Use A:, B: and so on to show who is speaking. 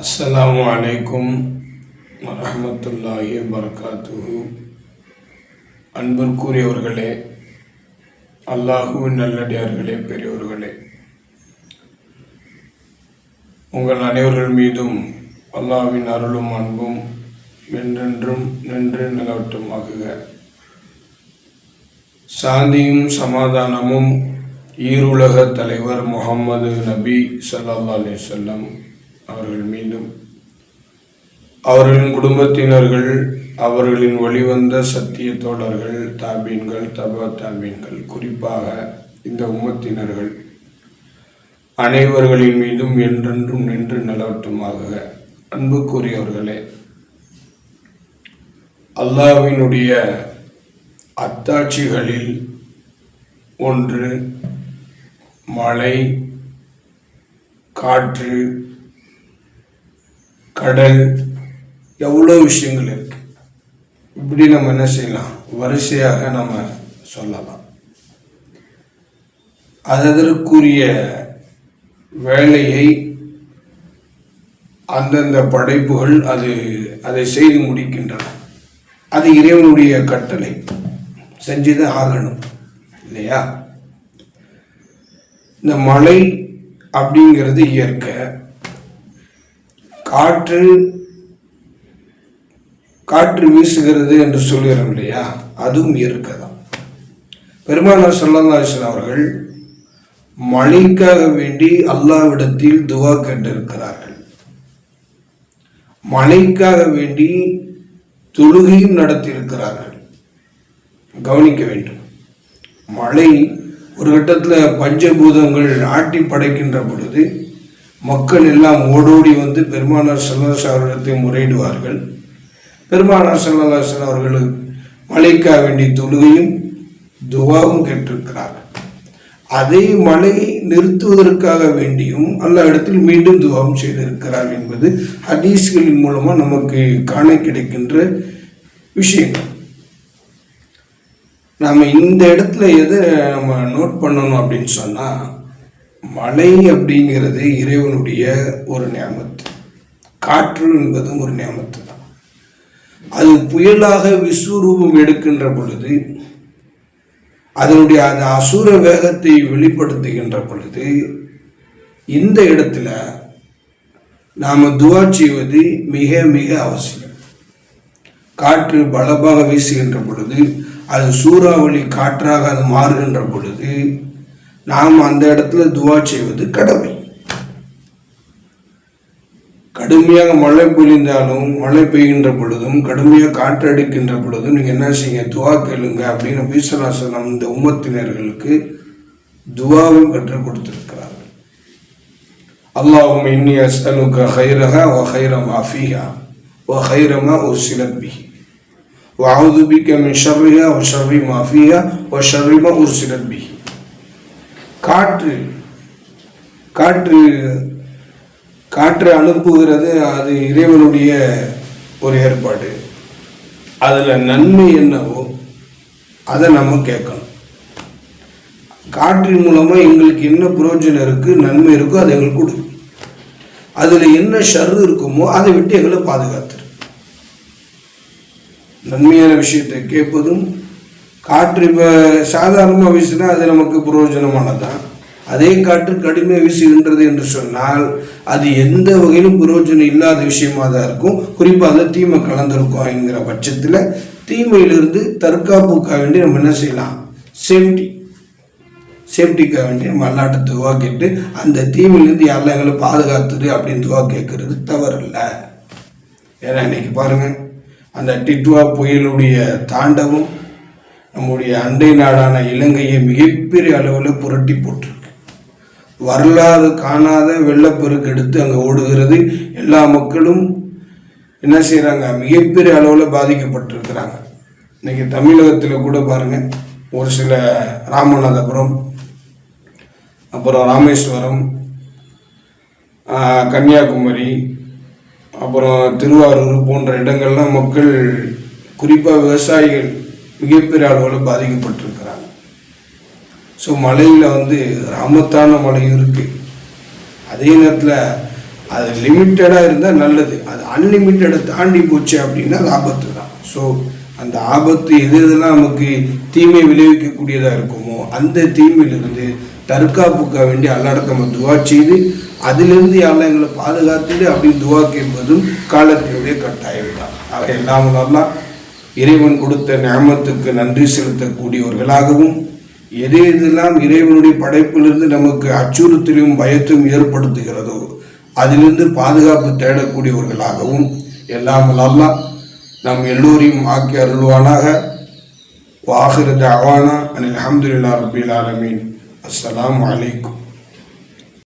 A: அஸ்ஸலாமு அலைக்கும் வரஹ்மத்துல்லாஹி வபரகாத்துஹு. அன்பிற்குரியவர்களே, அல்லாஹுவின் நல்லடியார்களே, பெரியோர்களே, உங்கள் அனைவர்கள் மீதும் அல்லாஹ்வின் அருளும் அன்பும் என்றென்றும் நின்று நிலவட்டுமாகுக. சாந்தியும் சமாதானமும் ஈருலக தலைவர் முஹம்மது நபி ஸல்லல்லாஹு அலைஹி வஸல்லம் அவர்கள் மீதும், அவர்களின் குடும்பத்தினர்கள், அவர்களின் வழிவந்த சத்திய தோழர்கள், தாபீன்கள், தபா தாபீன்கள், குறிப்பாக இந்த உம்மத்தினர்கள் அனைவர்களின் மீதும் என்றென்றும் நின்று நிலவட்டுமாக. அன்புக்குரியவர்களே, அல்லாஹ்வினுடைய அத்தாட்சிகளில் ஒன்று மழை, காற்று, கடல், எவ்வளோ விஷயங்கள் இருக்கு. இப்படி நம்ம என்ன செய்யலாம், வரிசையாக நம்ம சொல்லலாம். அதற்குரிய வேலையை அந்தந்த படைப்புகள் அதை செய்து முடிக்கின்றன. அது இறைவனுடைய கட்டளை, செஞ்சுதான் ஆகணும் இல்லையா? இந்த மழை அப்படிங்கிறது இயற்கை. காற்று வீசுகிறது என்று சொல்கிறோம் இல்லையா, அதுவும் இயற்கை தான். பெருமானார் ஸல்லல்லாஹு அலைஹி வஸல்லம் அவர்கள் மழைக்காக வேண்டி அல்லாஹ்விடத்தில் துஆ கேட்டிருக்கிறார்கள். மழைக்காக வேண்டி தொழுகையும் நடத்தியிருக்கிறார்கள். கவனிக்க வேண்டும். மழை ஒரு கட்டத்தில் பஞ்சபூதங்கள் ஆட்டி படைக்கின்ற பொழுது மக்கள் எல்லாம் ஓடோடி வந்து பெருமானார் ஸல்லல்லாஹு அலைஹி வஸல்லம் அவர்களிடத்தை முறையிடுவார்கள். பெருமானார் ஸல்லல்லாஹு அலைஹி வஸல்லம் அவர்கள் மழைக்காக வேண்டி தொழுகையும் துஆவும் கேட்டிருக்கிறார்கள். அதே மழையை நிறுத்துவதற்காக வேண்டியும் அல்லாஹ் இடத்தில் மீண்டும் துஆவும் செய்திருக்கிறார் என்பது ஹதீஸ்களின் மூலமா நமக்கு காண கிடைக்கின்ற விஷயங்கள். நாம் இந்த இடத்துல எதை நம்ம நோட் பண்ணணும் அப்படின்னு சொன்னால், மழை அப்படிங்கிறது இறைவனுடைய ஒரு நியமத்து. காற்று என்பதும் ஒரு நியமத்து தான். அது புயலாக விஸ்வரூபம் எடுக்கின்ற பொழுது, அதனுடைய அந்த அசுர வேகத்தை வெளிப்படுத்துகின்ற பொழுது, இந்த இடத்துல நாம் துஆ செய்வது மிக மிக அவசியம். காற்று பலமாக வீசுகின்ற பொழுது, அது சூறாவளி காற்றாக அது மாறுகின்ற பொழுது நாம் அந்த இடத்துல துஆ செய்வது கடமை. கடுமையாக மழை பொழிந்தாலும், மழை பெய்கின்ற பொழுதும், கடுமையாக காற்று அடிக்கின்ற பொழுதும் நீங்கள் என்ன செய்யுங்க, துஆ கேளுங்க அப்படின்னு நபி ஸல்லல்லாஹு அலைஹி வஸல்லம் இந்த உம்மத்தினர்களுக்கு துஆவும் கற்றுக் கொடுத்திருக்கிறார்கள். அல்லாஹும்ம இன்னி அஸ்அலுக கைரஹா வ கைர மா ஃபீஹா வ கைர மா உர்சிலத் பிஹி வ அஊது பிக மின் ஷர்ரிஹா வ ஷர்ரி மா ஃபீஹா வ ஷர்ரி மா உர்சிலத் பிஹி. காற்று அனுப்புகிறது, அது இறைவனுடைய ஒரு ஏற்பாடு. அதில் நன்மை என்னவோ அதை நம்ம கேட்கணும். காற்றின் மூலமாக எங்களுக்கு என்ன பிரயோஜனம் இருக்குது, நன்மை இருக்கோ அதை எங்களுக்கு கொடு. அதில் என்ன ஷர்ரு இருக்குமோ அதை விட்டு எங்களை பாதுகாத்துரு. நன்மையான விஷயத்தை கேட்பதும், காற்று இப்போ சாதாரணமாக வீசினா அது நமக்கு பிரயோஜனமானதான். அதே காற்று கடுமையாக வீசுகின்றது என்று சொன்னால் அது எந்த வகையிலும் பிரயோஜனம் இல்லாத விஷயமாக தான் இருக்கும். குறிப்பாக அதில் தீமை கலந்துருக்கும் என்கிற பட்சத்தில் தீமையிலிருந்து தற்காப்புக்காக வேண்டி நம்ம என்ன செய்யலாம், சேஃப்டிக்காக வேண்டி நம்ம அல்லாட்ட துவா கேட்டு அந்த தீமையிலேருந்து யாரெல்லாம் எங்களை பாதுகாத்துரு அப்படின்னு துவா கேட்கறது தவறில்லை. ஏன்னா இன்னைக்கு பாருங்கள், அந்த டிட்வா புயலுடைய தாண்டவம் நம்முடைய அண்டை நாடான இலங்கையை மிகப்பெரிய அளவில் புரட்டி போட்டிருக்கு. வரலாறு காணாத வெள்ளப்பெருக்கு எடுத்து அங்கே ஓடுகிறது. எல்லா மக்களும் என்ன செய்கிறாங்க, மிகப்பெரிய அளவில் பாதிக்கப்பட்டிருக்கிறாங்க. இன்னைக்கு தமிழகத்தில் கூட பாருங்கள், ஒரு சில ராமநாதபுரம், அப்புறம் ராமேஸ்வரம், கன்னியாகுமரி, அப்புறம் திருவாரூர் போன்ற இடங்கள்லாம் மக்கள், குறிப்பாக விவசாயிகள் மிகப்பெரிய அளவில் பாதிக்கப்பட்டிருக்கிறாங்க. ஸோ மழையில் ரஹமத்தான மழையும் இருக்குது. அதே நேரத்தில் அது லிமிட்டடாக இருந்தால் நல்லது. அது அன்லிமிட்டடை தாண்டி போச்சு அப்படின்னா அது ஆபத்து தான். ஸோ அந்த ஆபத்து எது எதெல்லாம் நமக்கு தீமை விளைவிக்கக்கூடியதாக இருக்குமோ அந்த தீமையிலிருந்து தற்காப்புக்க வேண்டிய அல்லாஹ்விடம் நம்ம துவா செய்து அதிலிருந்து யாரெல்லாம் எங்களை பாதுகாத்துடு அப்படின்னு துவா கேட்பதும் காலத்தினுடைய கட்டாயம் தான். ஆக எல்லாம் நல்லா இறைவன் கொடுத்த நியமத்துக்கு நன்றி செலுத்தக்கூடியவர்களாகவும் எது எதெல்லாம் இறைவனுடைய படைப்பிலிருந்து நமக்கு அச்சுறுத்தலையும் பயத்தையும் ஏற்படுத்துகிறதோ அதிலிருந்து பாதுகாப்பு தேடக்கூடியவர்களாகவும் எல்லாம் நல்லா நம் எல்லோரையும் ஆக்கி அருள்வானாக. வாஹிரு தஅவானா அனில் ஹம்துலில்லாஹி ரப்பில் ஆலமீன். அஸ்ஸலாமு அலைக்கும்.